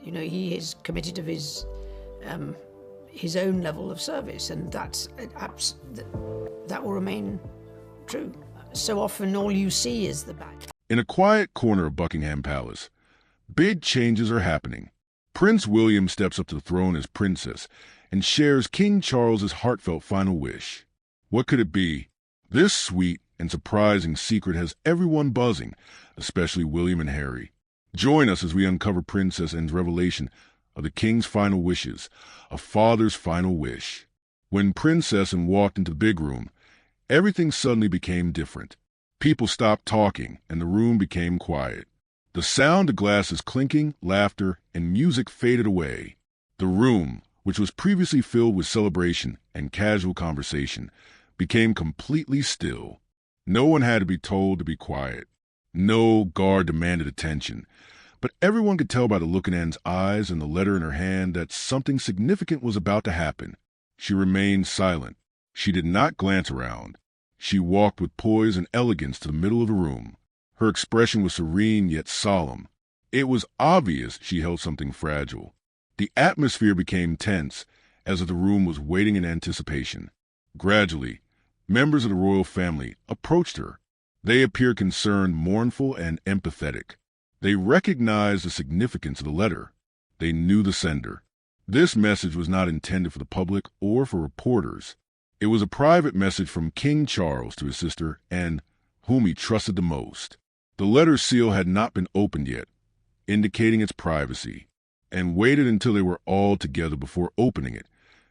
He is committed of his own level of service, and that will remain true. So often all you see is the back. In a quiet corner of Buckingham Palace, big changes are happening. Prince William steps up to the throne as princess and shares King Charles's heartfelt final wish. What could it be? This sweet and surprising secret has everyone buzzing, especially William and Harry. Join us as we uncover Princess Anne's revelation of the king's final wishes, a father's final wish. When Princess Anne walked into the big room, everything suddenly became different. People stopped talking, and the room became quiet. The sound of glasses clinking, laughter, and music faded away. The room, which was previously filled with celebration and casual conversation, became completely still. No one had to be told to be quiet. No guard demanded attention. But everyone could tell by the look in Anne's eyes and the letter in her hand that something significant was about to happen. She remained silent. She did not glance around. She walked with poise and elegance to the middle of the room. Her expression was serene yet solemn. It was obvious she held something fragile. The atmosphere became tense as if the room was waiting in anticipation. Gradually, members of the royal family approached her. They appeared concerned, mournful, and empathetic. They recognized the significance of the letter. They knew the sender. This message was not intended for the public or for reporters. It was a private message from King Charles to his sister Anne, whom he trusted the most. The letter's seal had not been opened yet, indicating its privacy, and waited until they were all together before opening it,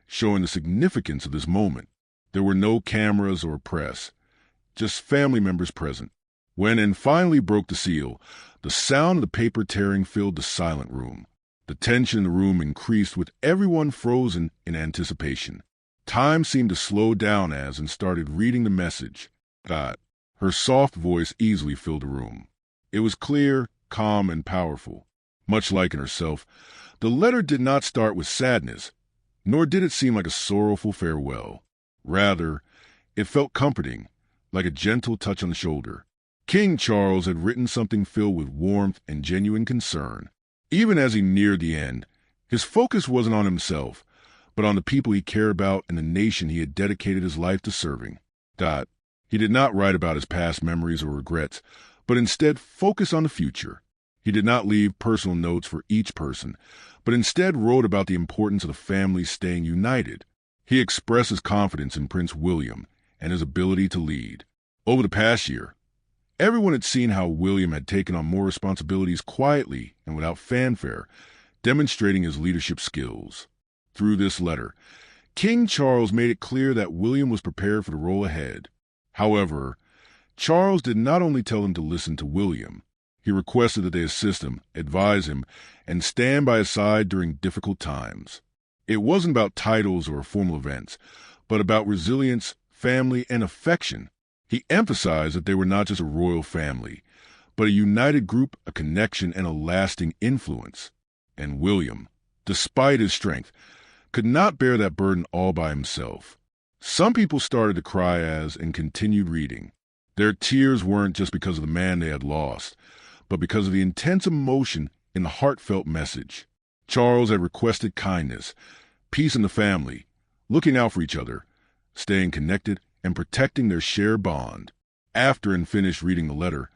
showing the significance of this moment. There were no cameras or press, just family members present. When Anne finally broke the seal, the sound of the paper tearing filled the silent room. The tension in the room increased with everyone frozen in anticipation. Time seemed to slow down as Anne started reading the message. Her soft voice easily filled the room. It was clear, calm, and powerful. Much like in herself, the letter did not start with sadness, nor did it seem like a sorrowful farewell. Rather, it felt comforting, like a gentle touch on the shoulder. King Charles had written something filled with warmth and genuine concern. Even as he neared the end, his focus wasn't on himself, but on the people he cared about and the nation he had dedicated his life to serving. He did not write about his past memories or regrets, but instead focused on the future. He did not leave personal notes for each person, but instead wrote about the importance of the family staying united. He expressed his confidence in Prince William and his ability to lead. Over the past year, everyone had seen how William had taken on more responsibilities quietly and without fanfare, demonstrating his leadership skills. Through this letter, King Charles made it clear that William was prepared for the role ahead. However, Charles did not only tell him to listen to William. He requested that they assist him, advise him, and stand by his side during difficult times. It wasn't about titles or formal events, but about resilience, family, and affection. He emphasized that they were not just a royal family, but a united group, a connection, and a lasting influence. And William, despite his strength, could not bear that burden all by himself. Some people started to cry as and continued reading. Their tears weren't just because of the man they had lost, but because of the intense emotion in the heartfelt message. Charles had requested kindness, peace in the family, looking out for each other, staying connected, and protecting their shared bond. After Anne finished reading the letter,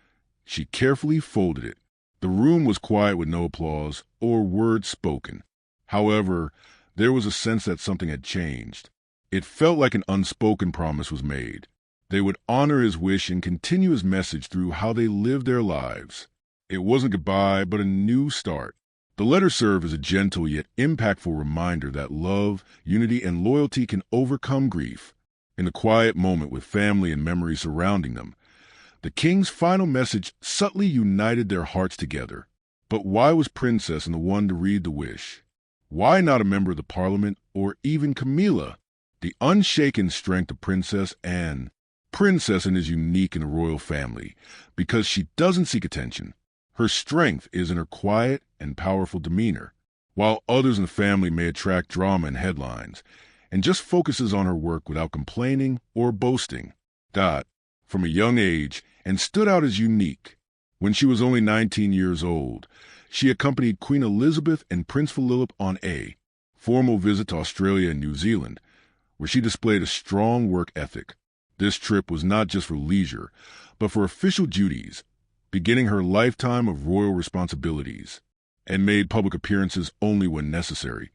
she carefully folded it. The room was quiet with no applause or words spoken. However, there was a sense that something had changed. It felt like an unspoken promise was made. They would honor his wish and continue his message through how they lived their lives. It wasn't goodbye, but a new start. The letter served as a gentle yet impactful reminder that love, unity, and loyalty can overcome grief. In the quiet moment with family and memories surrounding them, the king's final message subtly united their hearts together. But why was Princess Anne the one to read the wish? Why not a member of the parliament or even Camilla? The unshaken strength of Princess Anne. Princess Anne is unique in the royal family because she doesn't seek attention. Her strength is in her quiet and powerful demeanor, while others in the family may attract drama and headlines, and just focuses on her work without complaining or boasting. From a young age, and stood out as unique. When she was only 19 years old, She accompanied Queen Elizabeth and Prince Philip on a formal visit to Australia and New Zealand, where she displayed a strong work ethic. This trip was not just for leisure, but for official duties, beginning her lifetime of royal responsibilities, and made public appearances only when necessary,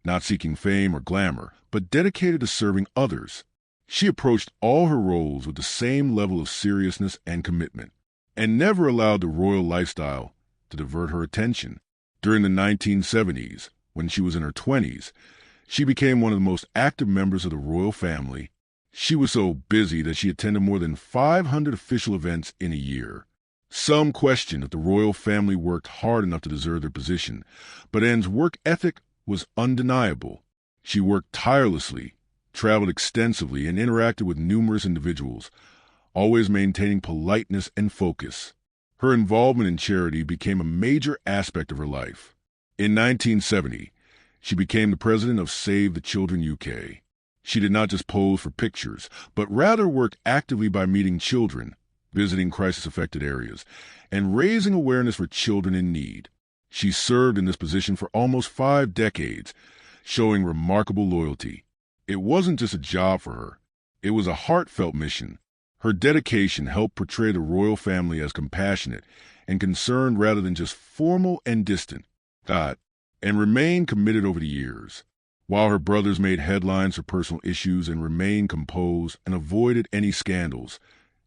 not seeking fame or glamour, but dedicated to serving others. She approached all her roles with the same level of seriousness and commitment, and never allowed the royal lifestyle to divert her attention. During the 1970s, when she was in her 20s, she became one of the most active members of the royal family. She was so busy that she attended more than 500 official events in a year. Some question if the royal family worked hard enough to deserve their position, but Anne's work ethic was undeniable. She worked tirelessly, traveled extensively, and interacted with numerous individuals, always maintaining politeness and focus. Her involvement in charity became a major aspect of her life. In 1970, she became the president of Save the Children UK. She did not just pose for pictures, but rather worked actively by meeting children, visiting crisis-affected areas, and raising awareness for children in need. She served in this position for almost 5 decades, showing remarkable loyalty. It wasn't just a job for her. It was a heartfelt mission. Her dedication helped portray the royal family as compassionate and concerned rather than just formal and distant, and remained committed over the years. While her brothers made headlines for personal issues and remained composed and avoided any scandals,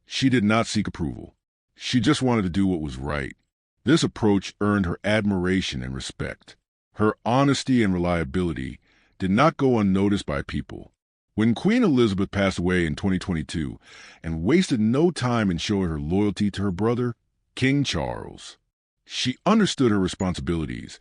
she did not seek approval. She just wanted to do what was right. This approach earned her admiration and respect. Her honesty and reliability did not go unnoticed by people. When Queen Elizabeth passed away in 2022 and wasted no time in showing her loyalty to her brother, King Charles, she understood her responsibilities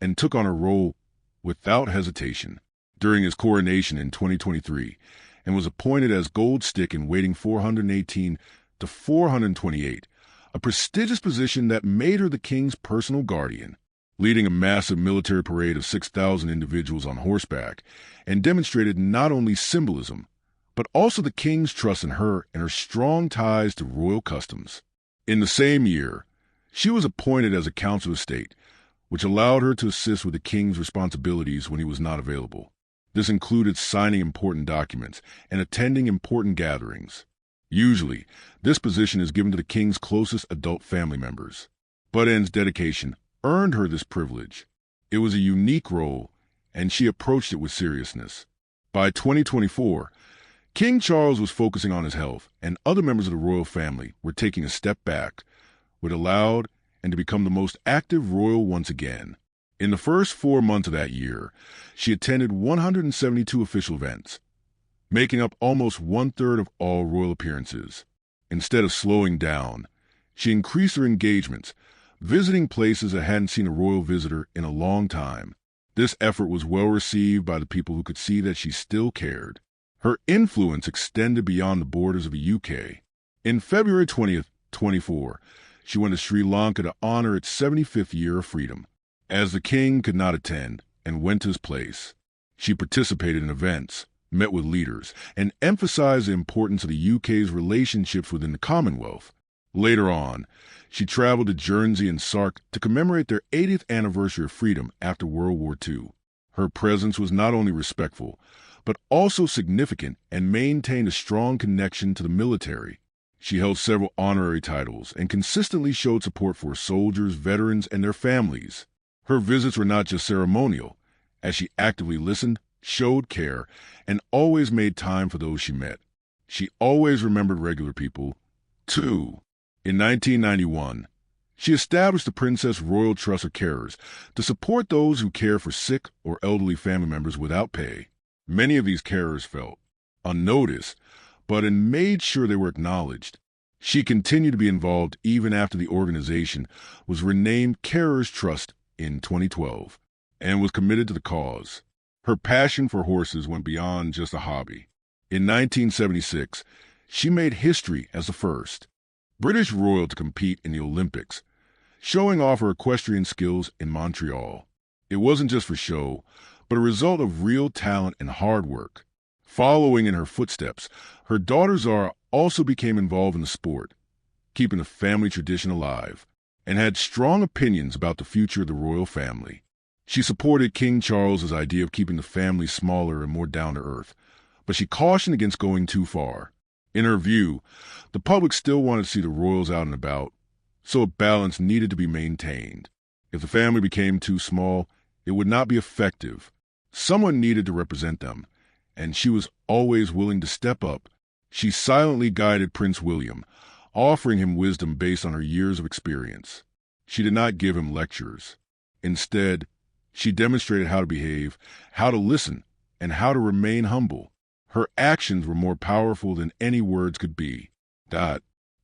and took on her role without hesitation. During his coronation in 2023, and was appointed as Gold Stick in Waiting 418 to 428, a prestigious position that made her the king's personal guardian, leading a massive military parade of 6,000 individuals on horseback, and demonstrated not only symbolism, but also the king's trust in her and her strong ties to royal customs. In the same year, she was appointed as a Council of State, which allowed her to assist with the king's responsibilities when he was not available. This included signing important documents and attending important gatherings. Usually, this position is given to the king's closest adult family members. But Anne's dedication earned her this privilege. It was a unique role, and she approached it with seriousness. By 2024, King Charles was focusing on his health, and other members of the royal family were taking a step back, which allowed and to become the most active royal once again. In the first 4 months of that year, she attended 172 official events, making up almost 1/3 of all royal appearances. Instead of slowing down, she increased her engagements, visiting places that hadn't seen a royal visitor in a long time. This effort was well received by the people who could see that she still cared. Her influence extended beyond the borders of the UK. In February 2024, she went to Sri Lanka to honor its 75th year of freedom. As the king could not attend and went to his place, she participated in events, met with leaders, and emphasized the importance of the UK's relationships within the Commonwealth. Later on, she traveled to Guernsey and Sark to commemorate their 80th anniversary of freedom after World War II. Her presence was not only respectful, but also significant and maintained a strong connection to the military. She held several honorary titles and consistently showed support for soldiers, veterans, and their families. Her visits were not just ceremonial, as she actively listened, showed care, and always made time for those she met. She always remembered regular people, too. In 1991, she established the Princess Royal Trust of Carers to support those who care for sick or elderly family members without pay. Many of these carers felt unnoticed, but made sure they were acknowledged. She continued to be involved even after the organization was renamed Carers Trust in 2012 and was committed to the cause. Her passion for horses went beyond just a hobby. In 1976, she made history as the first British royal to compete in the Olympics, showing off her equestrian skills in Montreal. It wasn't just for show, but a result of real talent and hard work. Following in her footsteps, her daughter Zara also became involved in the sport, keeping the family tradition alive. and had strong opinions about the future of the royal family. She supported King Charles's idea of keeping the family smaller and more down to earth, but she cautioned against going too far. In her view, the public still wanted to see the royals out and about, so a balance needed to be maintained. If the family became too small, it would not be effective. Someone needed to represent them, and she was always willing to step up. She silently guided Prince William, offering him wisdom based on her years of experience. She did not give him lectures. Instead, she demonstrated how to behave, how to listen, and how to remain humble. Her actions were more powerful than any words could be.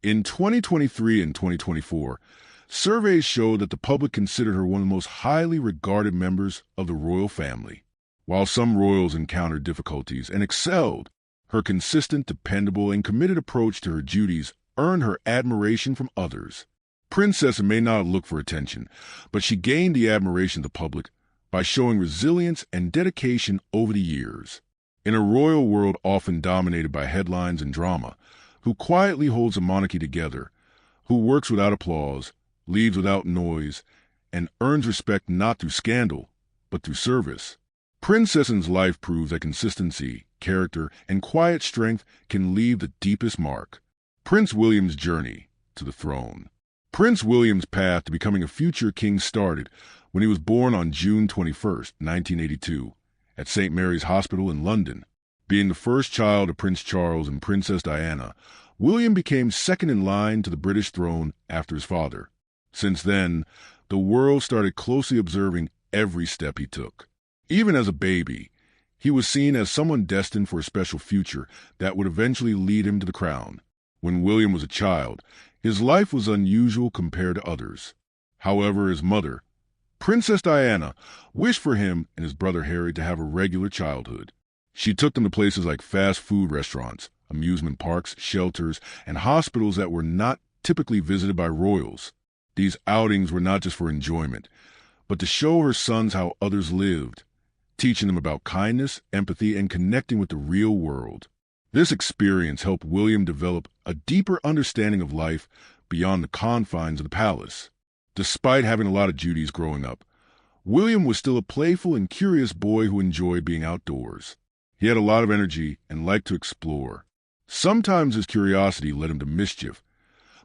In 2023 and 2024, surveys showed that the public considered her one of the most highly regarded members of the royal family. While some royals encountered difficulties and excelled, her consistent, dependable, and committed approach to her duties earned her admiration from others. Princess may not have looked for attention, but she gained the admiration of the public by showing resilience and dedication over the years. In a royal world often dominated by headlines and drama, who quietly holds a monarchy together, who works without applause, leads without noise, and earns respect not through scandal, but through service. Princess's life proves that consistency, character, and quiet strength can leave the deepest mark. Prince William's journey to the throne. Prince William's path to becoming a future king started when he was born on June 21, 1982, at St. Mary's Hospital in London. Being the first child of Prince Charles and Princess Diana, William became second in line to the British throne after his father. Since then, the world started closely observing every step he took. Even as a baby, he was seen as someone destined for a special future that would eventually lead him to the crown. When William was a child, his life was unusual compared to others. However, his mother, Princess Diana, wished for him and his brother Harry to have a regular childhood. She took them to places like fast food restaurants, amusement parks, shelters, and hospitals that were not typically visited by royals. These outings were not just for enjoyment, but to show her sons how others lived, teaching them about kindness, empathy, and connecting with the real world. This experience helped William develop a deeper understanding of life beyond the confines of the palace. Despite having a lot of duties growing up, William was still a playful and curious boy who enjoyed being outdoors. He had a lot of energy and liked to explore. Sometimes his curiosity led him to mischief,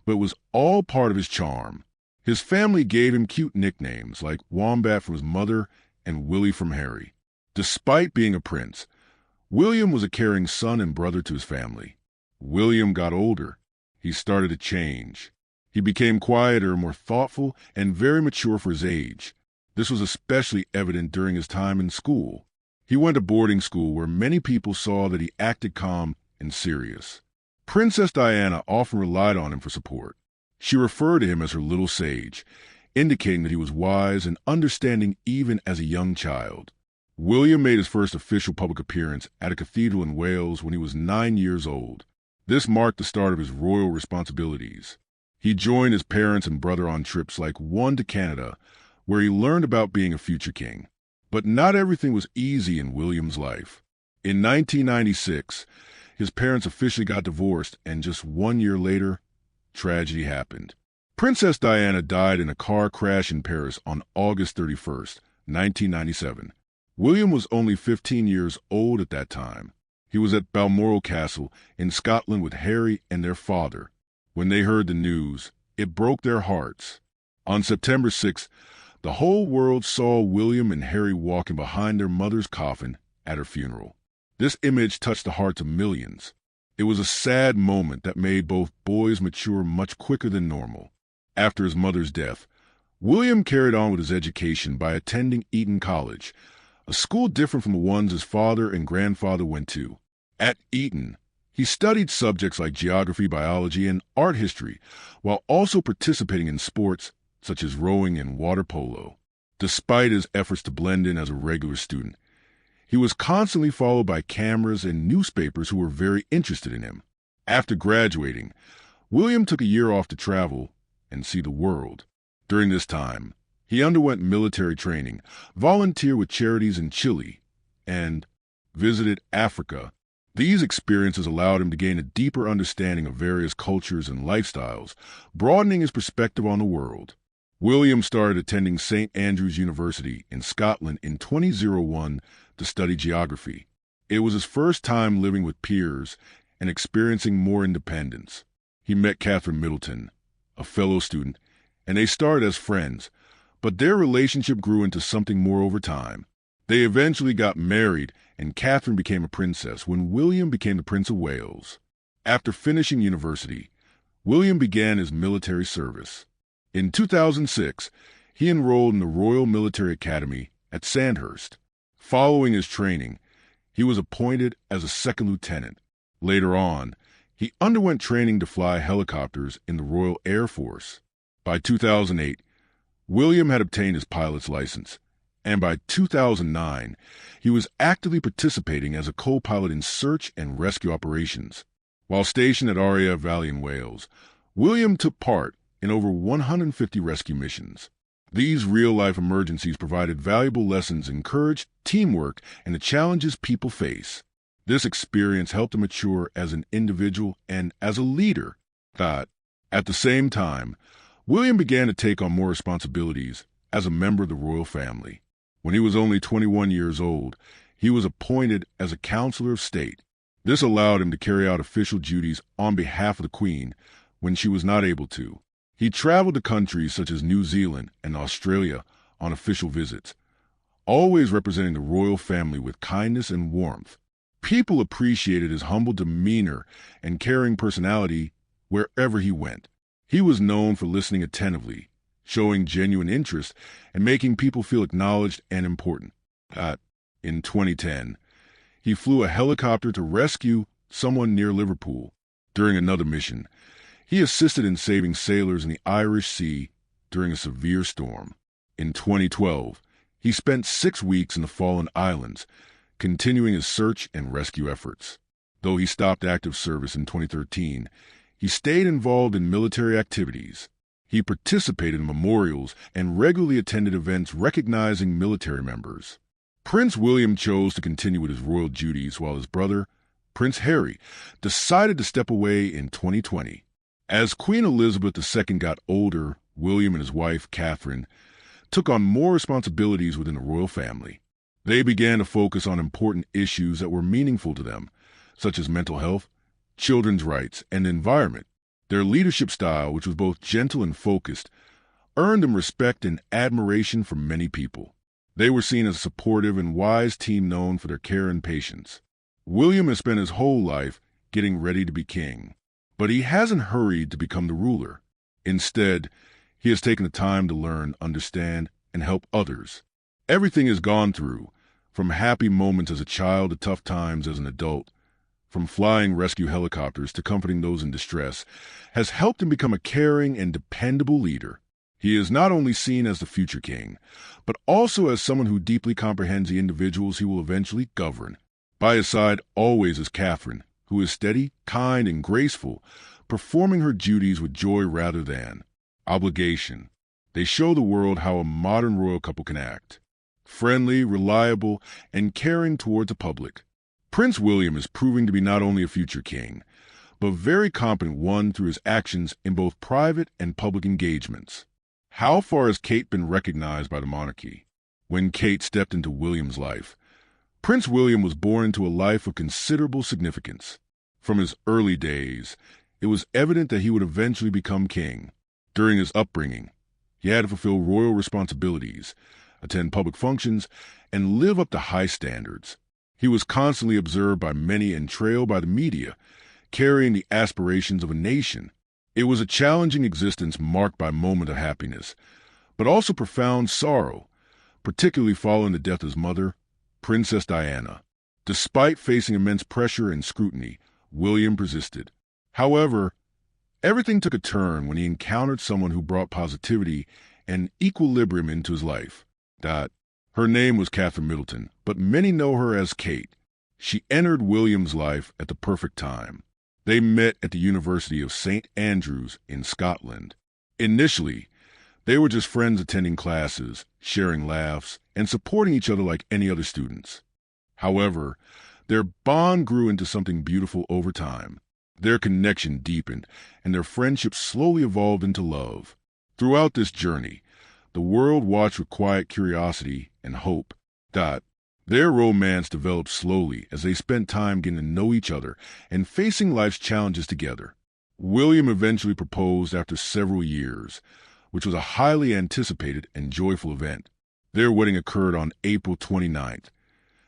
but it was all part of his charm. His family gave him cute nicknames like Wombat from his mother and Willie from Harry. Despite being a prince, William was a caring son and brother to his family. William got older. He started to change. He became quieter, more thoughtful, and very mature for his age. This was especially evident during his time in school. He went to boarding school where many people saw that he acted calm and serious. Princess Diana often relied on him for support. She referred to him as her little sage, indicating that he was wise and understanding even as a young child. William made his first official public appearance at a cathedral in Wales when he was 9 years old. This marked the start of his royal responsibilities. He joined his parents and brother on trips like one to Canada, where he learned about being a future king. But not everything was easy in William's life. In 1996, his parents officially got divorced, and just 1 year later, tragedy happened. Princess Diana died in a car crash in Paris on August 31st, 1997. William was only 15 years old at that time. He was at Balmoral Castle in Scotland with Harry and their father. When they heard the news, it broke their hearts. On September 6th, the whole world saw William and Harry walking behind their mother's coffin at her funeral. This image touched the hearts of millions. It was a sad moment that made both boys mature much quicker than normal. After his mother's death, William carried on with his education by attending Eton College, a school different from the ones his father and grandfather went to. At Eton, he studied subjects like geography, biology, and art history, while also participating in sports such as rowing and water polo. Despite his efforts to blend in as a regular student, he was constantly followed by cameras and newspapers who were very interested in him. After graduating, William took a year off to travel and see the world. During this time, he underwent military training, volunteered with charities in Chile, and visited Africa. These experiences allowed him to gain a deeper understanding of various cultures and lifestyles, broadening his perspective on the world. William started attending St. Andrews University in Scotland in 2001 to study geography. It was his first time living with peers and experiencing more independence. He met Catherine Middleton, a fellow student, and they started as friends, but their relationship grew into something more over time. They eventually got married, and Catherine became a princess when William became the Prince of Wales. After finishing university, William began his military service. In 2006, he enrolled in the Royal Military Academy at Sandhurst. Following his training, he was appointed as a second lieutenant. Later on, he underwent training to fly helicopters in the Royal Air Force. By 2008, William had obtained his pilot's license, and by 2009, he was actively participating as a co-pilot in search and rescue operations. While stationed at RAF Valley in Wales, William took part in over 150 rescue missions. These real-life emergencies provided valuable lessons in courage, teamwork, and the challenges people face. This experience helped him mature as an individual and as a leader. At the same time, William began to take on more responsibilities as a member of the royal family. When he was only 21 years old, he was appointed as a Counselor of State. This allowed him to carry out official duties on behalf of the Queen when she was not able to. He traveled to countries such as New Zealand and Australia on official visits, always representing the royal family with kindness and warmth. People appreciated his humble demeanor and caring personality wherever he went. He was known for listening attentively, showing genuine interest, and making people feel acknowledged and important. In 2010, he flew a helicopter to rescue someone near Liverpool. During another mission, he assisted in saving sailors in the Irish Sea during a severe storm. In 2012, he spent 6 weeks in the Fallen Islands, continuing his search and rescue efforts. Though he stopped active service in 2013, he stayed involved in military activities. He participated in memorials and regularly attended events recognizing military members. Prince William chose to continue with his royal duties while his brother, Prince Harry, decided to step away in 2020. As Queen Elizabeth II got older, William and his wife, Catherine, took on more responsibilities within the royal family. They began to focus on important issues that were meaningful to them, such as mental health, children's rights, and the environment. Their leadership style, which was both gentle and focused, earned them respect and admiration from many people. They were seen as a supportive and wise team known for their care and patience. William has spent his whole life getting ready to be king, but he hasn't hurried to become the ruler. Instead, he has taken the time to learn, understand, and help others. Everything he's gone through, from happy moments as a child to tough times as an adult, from flying rescue helicopters to comforting those in distress, has helped him become a caring and dependable leader. He is not only seen as the future king, but also as someone who deeply comprehends the individuals he will eventually govern. By his side always is Catherine, who is steady, kind, and graceful, performing her duties with joy rather than obligation. They show the world how a modern royal couple can act. Friendly, reliable, and caring towards the public. Prince William is proving to be not only a future king, but a very competent one through his actions in both private and public engagements. How far has Kate been recognized by the monarchy? When Kate stepped into William's life, Prince William was born into a life of considerable significance. From his early days, it was evident that he would eventually become king. During his upbringing, he had to fulfill royal responsibilities, attend public functions, and live up to high standards. He was constantly observed by many and trailed by the media, carrying the aspirations of a nation. It was a challenging existence marked by moments of happiness, but also profound sorrow, particularly following the death of his mother, Princess Diana. Despite facing immense pressure and scrutiny, William persisted. However, everything took a turn when he encountered someone who brought positivity and equilibrium into his life. Her name was Catherine Middleton, but many know her as Kate. She entered William's life at the perfect time. They met at the University of St. Andrews in Scotland. Initially, they were just friends attending classes, sharing laughs, and supporting each other like any other students. However, their bond grew into something beautiful over time. Their connection deepened, and their friendship slowly evolved into love. Throughout this journey, The world watched with quiet curiosity and hope. Their romance developed slowly as they spent time getting to know each other and facing life's challenges together. William eventually proposed after several years, which was a highly anticipated and joyful event. Their wedding occurred on April 29th,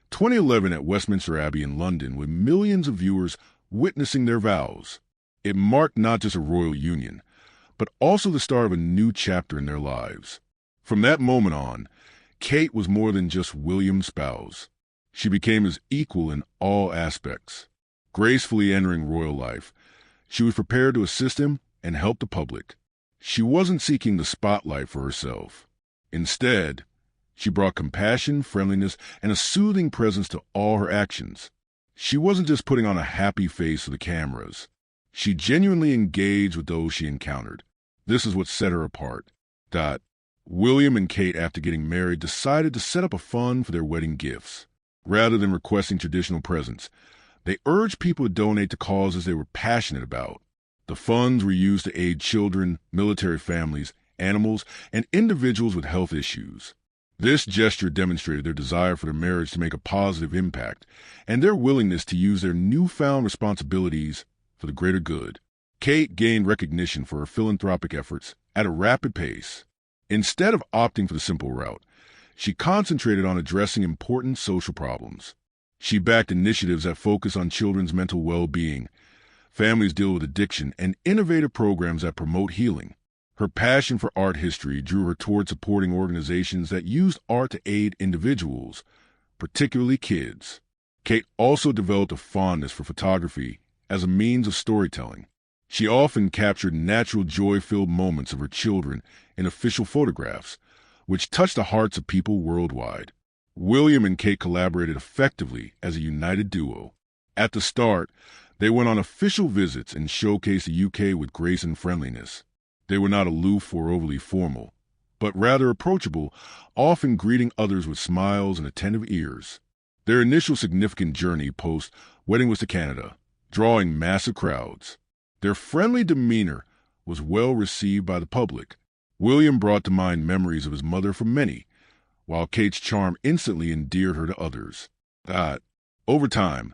2011 at Westminster Abbey in London, with millions of viewers witnessing their vows. It marked not just a royal union, but also the start of a new chapter in their lives. From that moment on, Kate was more than just William's spouse. She became his equal in all aspects. Gracefully entering royal life, she was prepared to assist him and help the public. She wasn't seeking the spotlight for herself. Instead, she brought compassion, friendliness, and a soothing presence to all her actions. She wasn't just putting on a happy face for the cameras. She genuinely engaged with those she encountered. This is what set her apart. William and Kate, after getting married, decided to set up a fund for their wedding gifts. Rather than requesting traditional presents, they urged people to donate to causes they were passionate about. The funds were used to aid children, military families, animals, and individuals with health issues. This gesture demonstrated their desire for their marriage to make a positive impact and their willingness to use their newfound responsibilities for the greater good. Kate gained recognition for her philanthropic efforts at a rapid pace. Instead of opting for the simple route, she concentrated on addressing important social problems. She backed initiatives that focus on children's mental well-being, families deal with addiction, and innovative programs that promote healing. Her passion for art history drew her toward supporting organizations that used art to aid individuals, particularly kids. Kate also developed a fondness for photography as a means of storytelling. She often captured natural, joy-filled moments of her children in official photographs, which touched the hearts of people worldwide. William and Kate collaborated effectively as a united duo. At the start, they went on official visits and showcased the UK with grace and friendliness. They were not aloof or overly formal, but rather approachable, often greeting others with smiles and attentive ears. Their initial significant journey post-wedding was to Canada, drawing massive crowds. Their friendly demeanor was well received by the public. William brought to mind memories of his mother for many, while Kate's charm instantly endeared her to others. Over time,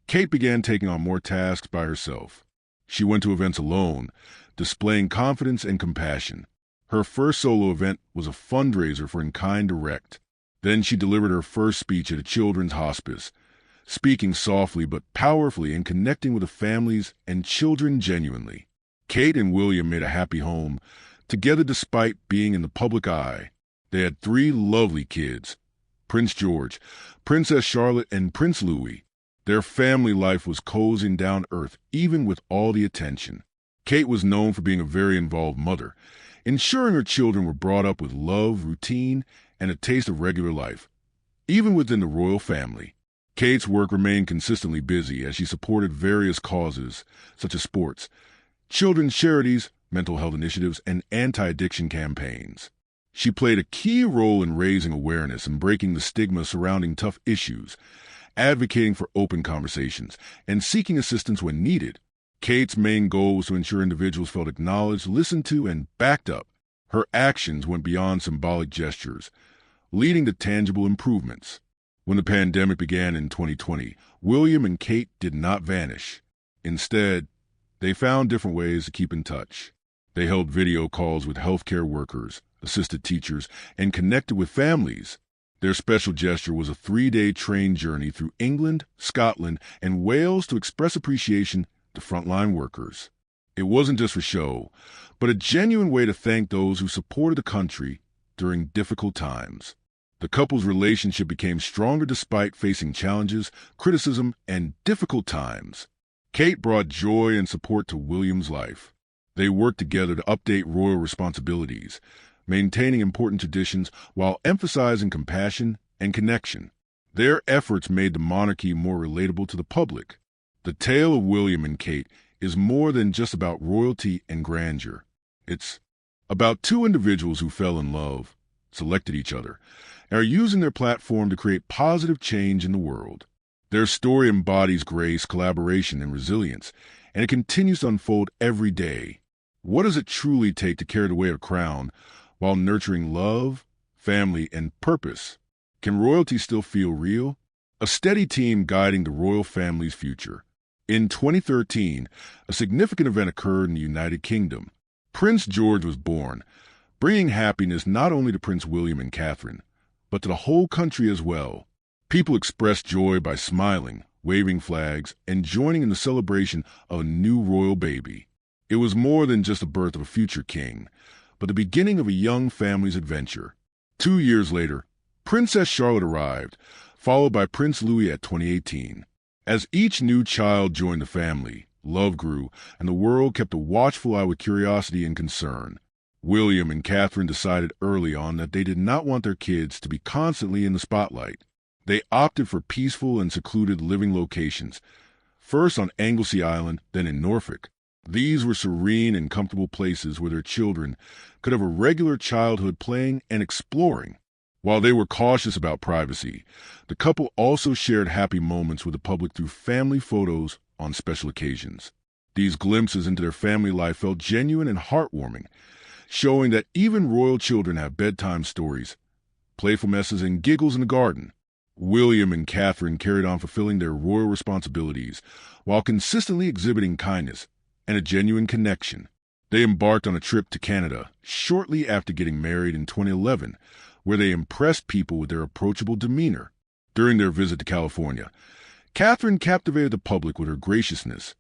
Kate began taking on more tasks by herself. She went to events alone, displaying confidence and compassion. Her first solo event was a fundraiser for In Kind Direct. Then she delivered her first speech at a children's hospice, speaking softly but powerfully and connecting with the families and children genuinely. Kate and William made a happy home together despite being in the public eye. They had 3 lovely kids, Prince George, Princess Charlotte, and Prince Louis. Their family life was cozy and down to earth, even with all the attention. Kate was known for being a very involved mother, ensuring her children were brought up with love, routine, and a taste of regular life. Even within the royal family, Kate's work remained consistently busy as she supported various causes such as sports, children's charities, mental health initiatives, and anti-addiction campaigns. She played a key role in raising awareness and breaking the stigma surrounding tough issues, advocating for open conversations, and seeking assistance when needed. Kate's main goal was to ensure individuals felt acknowledged, listened to, and backed up. Her actions went beyond symbolic gestures, leading to tangible improvements. When the pandemic began in 2020, William and Kate did not vanish. Instead, they found different ways to keep in touch. They held video calls with healthcare workers, assisted teachers, and connected with families. Their special gesture was a 3-day train journey through England, Scotland, and Wales to express appreciation to frontline workers. It wasn't just for show, but a genuine way to thank those who supported the country during difficult times. The couple's relationship became stronger despite facing challenges, criticism, and difficult times. Kate brought joy and support to William's life. They worked together to update royal responsibilities, maintaining important traditions while emphasizing compassion and connection. Their efforts made the monarchy more relatable to the public. The tale of William and Kate is more than just about royalty and grandeur. It's about 2 individuals who fell in love, selected each other, and are using their platform to create positive change in the world. Their story embodies grace, collaboration, and resilience, and it continues to unfold every day. What does it truly take to carry the weight of a crown while nurturing love, family, and purpose. Can royalty still feel real? A steady team guiding the royal family's future. In 2013, a significant event occurred in the United Kingdom. Prince George was born, bringing happiness not only to Prince William and Catherine, but to the whole country as well. People expressed joy by smiling, waving flags, and joining in the celebration of a new royal baby. It was more than just the birth of a future king, but the beginning of a young family's adventure. 2 years later, Princess Charlotte arrived, followed by Prince Louis at 2018. As each new child joined the family, love grew, and the world kept a watchful eye with curiosity and concern. William and Catherine decided early on that they did not want their kids to be constantly in the spotlight. They opted for peaceful and secluded living locations, first on Anglesey Island, then in Norfolk. These were serene and comfortable places where their children could have a regular childhood playing and exploring. While they were cautious about privacy, the couple also shared happy moments with the public through family photos on special occasions. These glimpses into their family life felt genuine and heartwarming, showing that even royal children have bedtime stories, playful messes, and giggles in the garden. William and Catherine carried on fulfilling their royal responsibilities while consistently exhibiting kindness and a genuine connection. They embarked on a trip to Canada shortly after getting married in 2011, where they impressed people with their approachable demeanor. During their visit to California, Catherine captivated the public with her graciousness,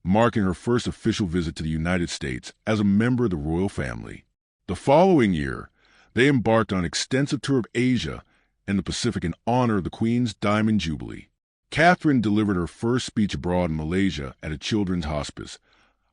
marking her first official visit to the United States as a member of the royal family. The following year, they embarked on an extensive tour of Asia and the Pacific in honor of the Queen's Diamond Jubilee. Catherine delivered her first speech abroad in Malaysia at a children's hospice,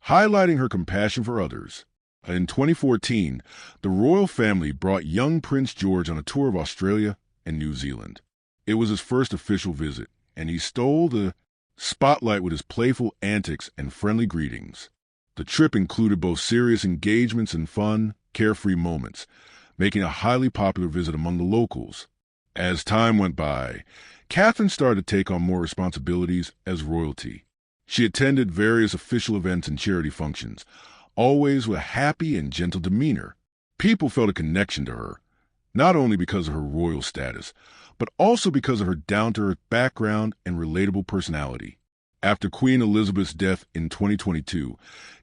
highlighting her compassion for others. In 2014, the royal family brought young Prince George on a tour of Australia and New Zealand. It was his first official visit, and he stole the spotlight with his playful antics and friendly greetings. The trip included both serious engagements and fun, carefree moments, making a highly popular visit among the locals. As time went by, Catherine started to take on more responsibilities as royalty. She attended various official events and charity functions, always with a happy and gentle demeanor. People felt a connection to her, not only because of her royal status, but also because of her down-to-earth background and relatable personality. After Queen Elizabeth's death in 2022,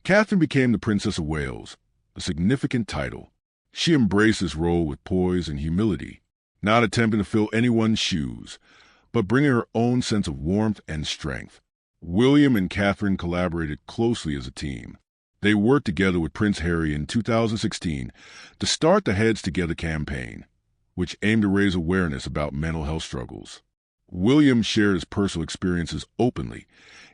Catherine became the Princess of Wales, a significant title. She embraced this role with poise and humility, not attempting to fill anyone's shoes, but bringing her own sense of warmth and strength. William and Catherine collaborated closely as a team. They worked together with Prince Harry in 2016 to start the Heads Together campaign, which aimed to raise awareness about mental health struggles. William shared his personal experiences openly,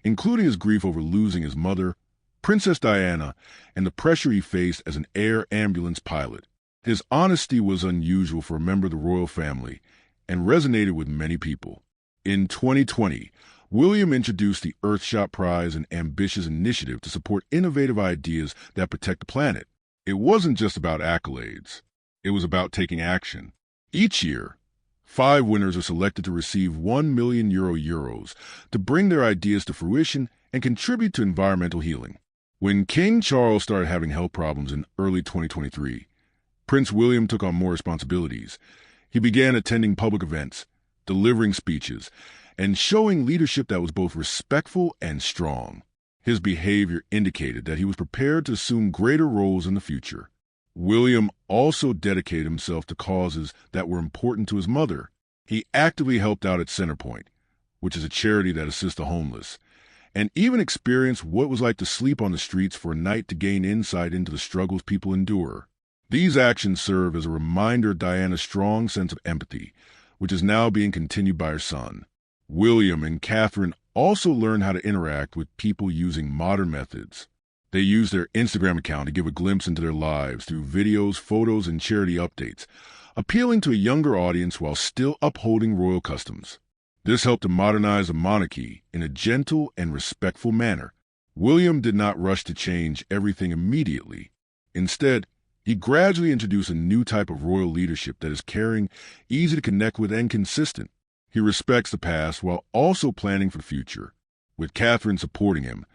including his grief over losing his mother, Princess Diana, and the pressure he faced as an air ambulance pilot. His honesty was unusual for a member of the royal family and resonated with many people. In 2020, William introduced the Earthshot Prize, an ambitious initiative to support innovative ideas that protect the planet. It wasn't just about accolades. It was about taking action. Each year, 5 winners are selected to receive €1 million to bring their ideas to fruition and contribute to environmental healing. When King Charles started having health problems in early 2023, Prince William took on more responsibilities. He began attending public events, delivering speeches, and showing leadership that was both respectful and strong. His behavior indicated that he was prepared to assume greater roles in the future. William also dedicated himself to causes that were important to his mother. He actively helped out at Centerpoint, which is a charity that assists the homeless, and even experienced what it was like to sleep on the streets for a night to gain insight into the struggles people endure. These actions serve as a reminder of Diana's strong sense of empathy, which is now being continued by her son. William and Catherine also learned how to interact with people using modern methods. They used their Instagram account to give a glimpse into their lives through videos, photos, and charity updates, appealing to a younger audience while still upholding royal customs. This helped to modernize the monarchy in a gentle and respectful manner. William did not rush to change everything immediately. Instead, he gradually introduced a new type of royal leadership that is caring, easy to connect with, and consistent. He respects the past while also planning for the future. With Catherine supporting him,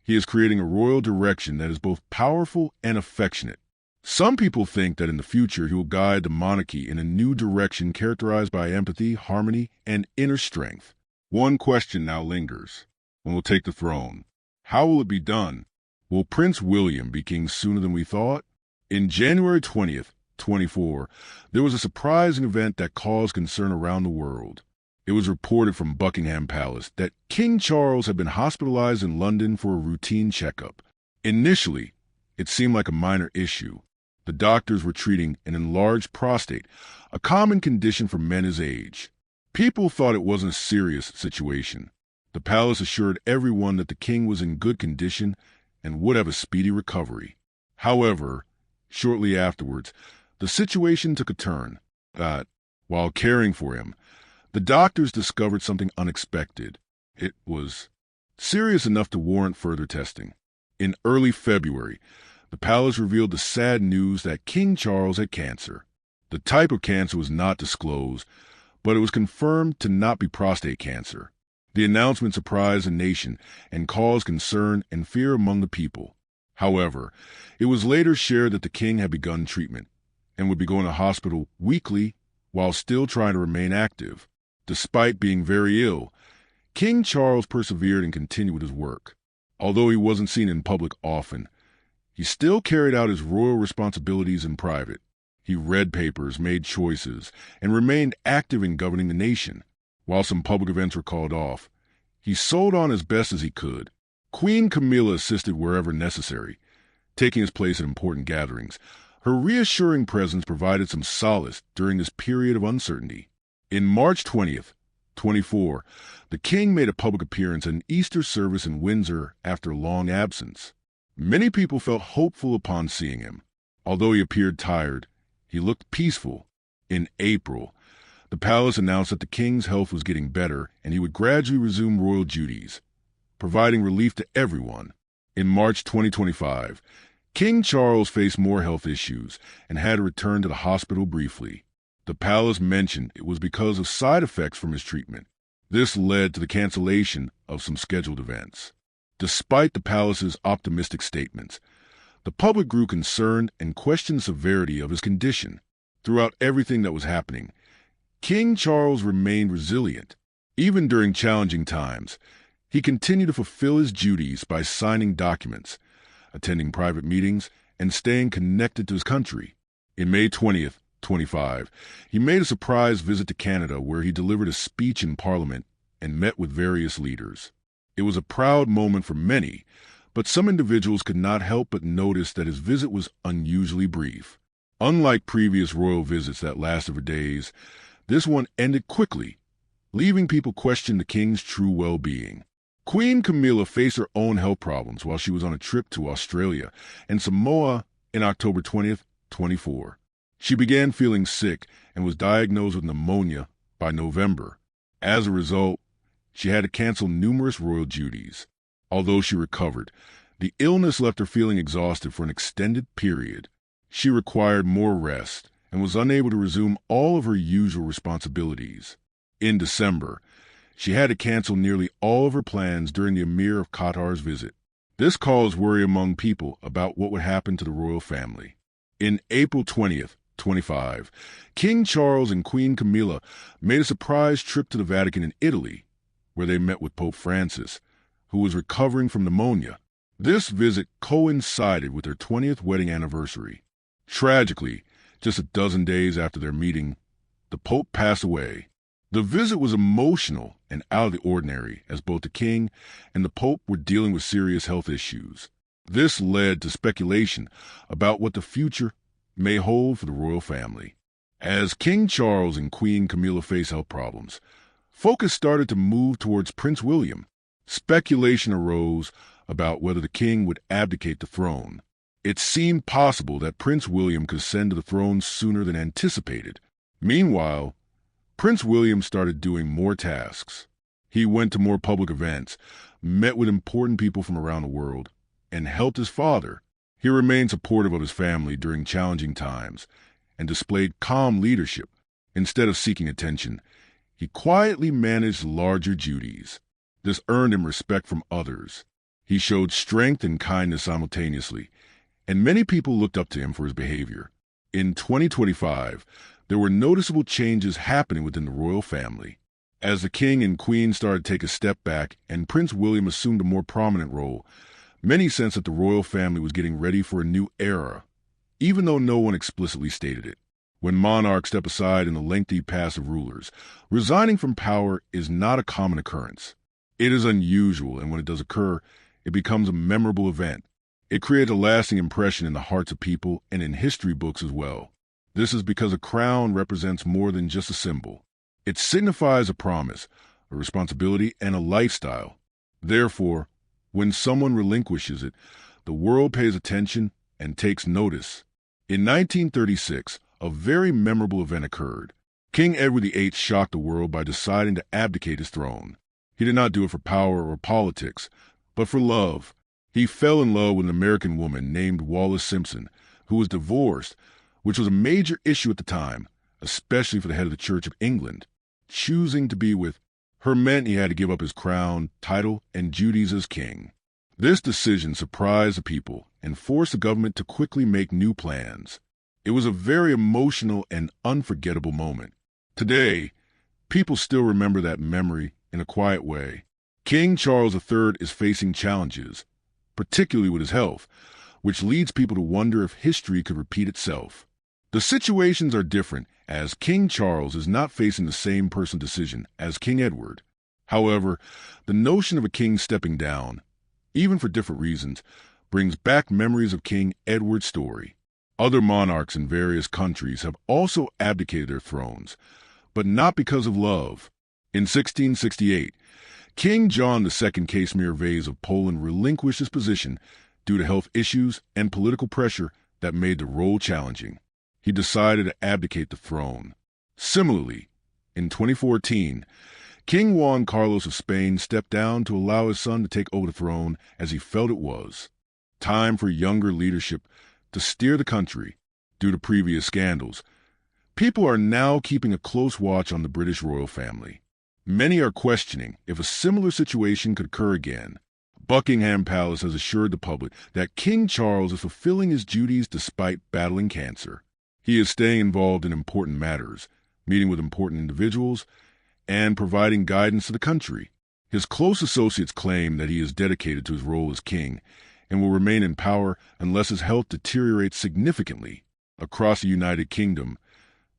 he is creating a royal direction that is both powerful and affectionate. Some people think that in the future he will guide the monarchy in a new direction characterized by empathy, harmony, and inner strength. One question now lingers. When will take the throne? How will it be done? Will Prince William be king sooner than we thought? In January 20th, 24, there was a surprising event that caused concern around the world. It was reported from Buckingham Palace that King Charles had been hospitalized in London for a routine checkup. Initially, it seemed like a minor issue. The doctors were treating an enlarged prostate, a common condition for men his age. People thought it wasn't a serious situation. The palace assured everyone that the king was in good condition and would have a speedy recovery. However, shortly afterwards, the situation took a turn. While caring for him, the doctors discovered something unexpected. It was serious enough to warrant further testing. In early February, the palace revealed the sad news that King Charles had cancer. The type of cancer was not disclosed, but it was confirmed to not be prostate cancer. The announcement surprised the nation and caused concern and fear among the people. However, it was later shared that the king had begun treatment and would be going to hospital weekly while still trying to remain active. Despite being very ill, King Charles persevered and continued with his work. Although he wasn't seen in public often, he still carried out his royal responsibilities in private. He read papers, made choices, and remained active in governing the nation. While some public events were called off, he sold on as best as he could. Queen Camilla assisted wherever necessary, taking his place at important gatherings. Her reassuring presence provided some solace during this period of uncertainty. In March 20th, 24, the king made a public appearance at an Easter service in Windsor after a long absence. Many people felt hopeful upon seeing him. Although he appeared tired, he looked peaceful. In April, the palace announced that the king's health was getting better and he would gradually resume royal duties, providing relief to everyone. In March 2025, King Charles faced more health issues and had to return to the hospital briefly. The palace mentioned it was because of side effects from his treatment. This led to the cancellation of some scheduled events. Despite the palace's optimistic statements, the public grew concerned and questioned the severity of his condition. Throughout everything that was happening, King Charles remained resilient. Even during challenging times, he continued to fulfill his duties by signing documents, attending private meetings, and staying connected to his country. In May 20th, 25, he made a surprise visit to Canada where he delivered a speech in Parliament and met with various leaders. It was a proud moment for many, but some individuals could not help but notice that his visit was unusually brief. Unlike previous royal visits that lasted for days, this one ended quickly, leaving people questioning the king's true well-being. Queen Camilla faced her own health problems while she was on a trip to Australia and Samoa in October 20th, 24. She began feeling sick and was diagnosed with pneumonia by November. As a result, she had to cancel numerous royal duties. Although she recovered, the illness left her feeling exhausted for an extended period. She required more rest and was unable to resume all of her usual responsibilities. In December, she had to cancel nearly all of her plans during the Emir of Qatar's visit. This caused worry among people about what would happen to the royal family. In April 20th, 25, King Charles and Queen Camilla made a surprise trip to the Vatican in Italy, where they met with Pope Francis, who was recovering from pneumonia. This visit coincided with their 20th wedding anniversary. Tragically, just a dozen days after their meeting, the Pope passed away. The visit was emotional and out of the ordinary, as both the king and the Pope were dealing with serious health issues. This led to speculation about what the future may hold for the royal family. As King Charles and Queen Camilla faced health problems, focus started to move towards Prince William. Speculation arose about whether the king would abdicate the throne. It seemed possible that Prince William could ascend to the throne sooner than anticipated. Meanwhile, Prince William started doing more tasks. He went to more public events, met with important people from around the world, and helped his father. He remained supportive of his family during challenging times and displayed calm leadership. Instead of seeking attention, he quietly managed larger duties. This earned him respect from others. He showed strength and kindness simultaneously, and many people looked up to him for his behavior. In 2025, there were noticeable changes happening within the royal family. As the king and queen started to take a step back and Prince William assumed a more prominent role, many sensed that the royal family was getting ready for a new era, even though no one explicitly stated it. When monarchs step aside in the lengthy past of rulers, resigning from power is not a common occurrence. It is unusual, and when it does occur, it becomes a memorable event. It creates a lasting impression in the hearts of people and in history books as well. This is because a crown represents more than just a symbol. It signifies a promise, a responsibility, and a lifestyle. Therefore, when someone relinquishes it, the world pays attention and takes notice. In 1936, a very memorable event occurred. King Edward VIII shocked the world by deciding to abdicate his throne. He did not do it for power or politics, but for love. He fell in love with an American woman named Wallis Simpson, who was divorced, which was a major issue at the time, especially for the head of the Church of England. Choosing to be with her meant he had to give up his crown, title, and duties as king. This decision surprised the people and forced the government to quickly make new plans. It was a very emotional and unforgettable moment. Today, people still remember that memory in a quiet way. King Charles III is facing challenges, particularly with his health, which leads people to wonder if history could repeat itself. The situations are different, as King Charles is not facing the same personal decision as King Edward. However, the notion of a king stepping down, even for different reasons, brings back memories of King Edward's story. Other monarchs in various countries have also abdicated their thrones, but not because of love. In 1668, King John II Casimir Vase of Poland relinquished his position due to health issues and political pressure that made the role challenging. He decided to abdicate the throne. Similarly, in 2014, King Juan Carlos of Spain stepped down to allow his son to take over the throne as he felt it was time for younger leadership to steer the country due to previous scandals. People are now keeping a close watch on the British royal family. Many are questioning if a similar situation could occur again. Buckingham Palace has assured the public that King Charles is fulfilling his duties despite battling cancer. He is staying involved in important matters, meeting with important individuals, and providing guidance to the country. His close associates claim that he is dedicated to his role as king and will remain in power unless his health deteriorates significantly. Across the United Kingdom,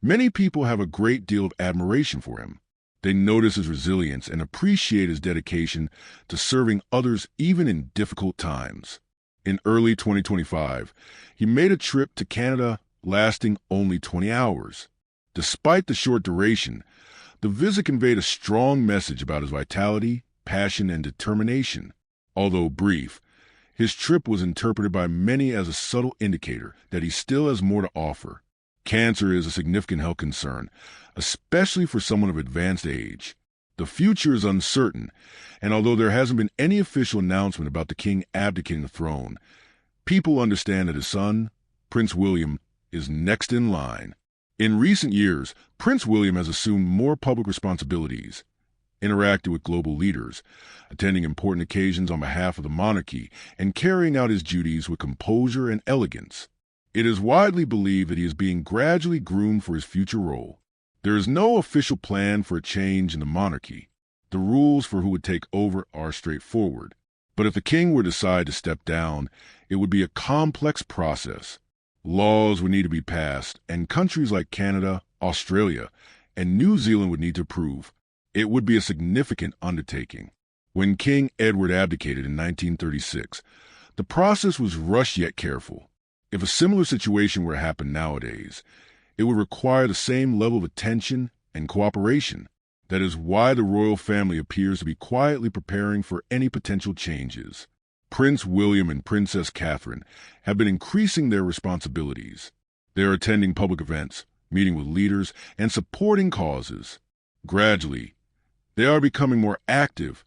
many people have a great deal of admiration for him. They notice his resilience and appreciate his dedication to serving others even in difficult times. In early 2025, he made a trip to Canada lasting only 20 hours. Despite the short duration, the visit conveyed a strong message about his vitality, passion, and determination. Although brief, his trip was interpreted by many as a subtle indicator that he still has more to offer. Cancer is a significant health concern, especially for someone of advanced age. The future is uncertain, and although there hasn't been any official announcement about the king abdicating the throne, people understand that his son, Prince William, is next in line. In recent years, Prince William has assumed more public responsibilities, interacted with global leaders, attending important occasions on behalf of the monarchy, and carrying out his duties with composure and elegance. It is widely believed that he is being gradually groomed for his future role. There is no official plan for a change in the monarchy. The rules for who would take over are straightforward. But if the king were to decide to step down, it would be a complex process. Laws would need to be passed, and countries like Canada, Australia, and New Zealand would need to approve. It would be a significant undertaking. When King Edward abdicated in 1936, the process was rushed yet careful. If a similar situation were to happen nowadays, it would require the same level of attention and cooperation. That is why the royal family appears to be quietly preparing for any potential changes. Prince William and Princess Catherine have been increasing their responsibilities. They are attending public events, meeting with leaders, and supporting causes. Gradually, they are becoming more active,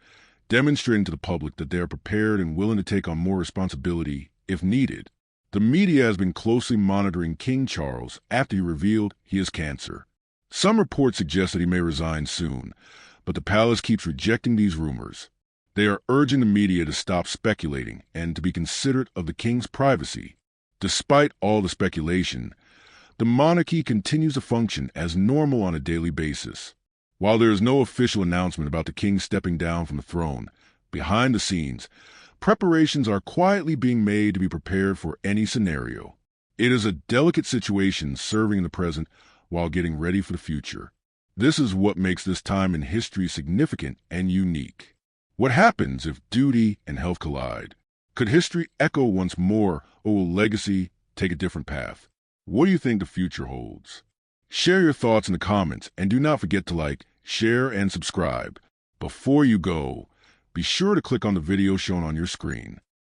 demonstrating to the public that they are prepared and willing to take on more responsibility if needed. The media has been closely monitoring King Charles after he revealed he has cancer. Some reports suggest that he may resign soon, but the palace keeps rejecting these rumors. They are urging the media to stop speculating and to be considerate of the king's privacy. Despite all the speculation, the monarchy continues to function as normal on a daily basis. While there is no official announcement about the king stepping down from the throne, behind the scenes, preparations are quietly being made to be prepared for any scenario. It is a delicate situation serving in the present while getting ready for the future. This is what makes this time in history significant and unique. What happens if duty and health collide? Could history echo once more, or will legacy take a different path? What do you think the future holds? Share your thoughts in the comments, and do not forget to like, share, and subscribe. Before you go, be sure to click on the video shown on your screen.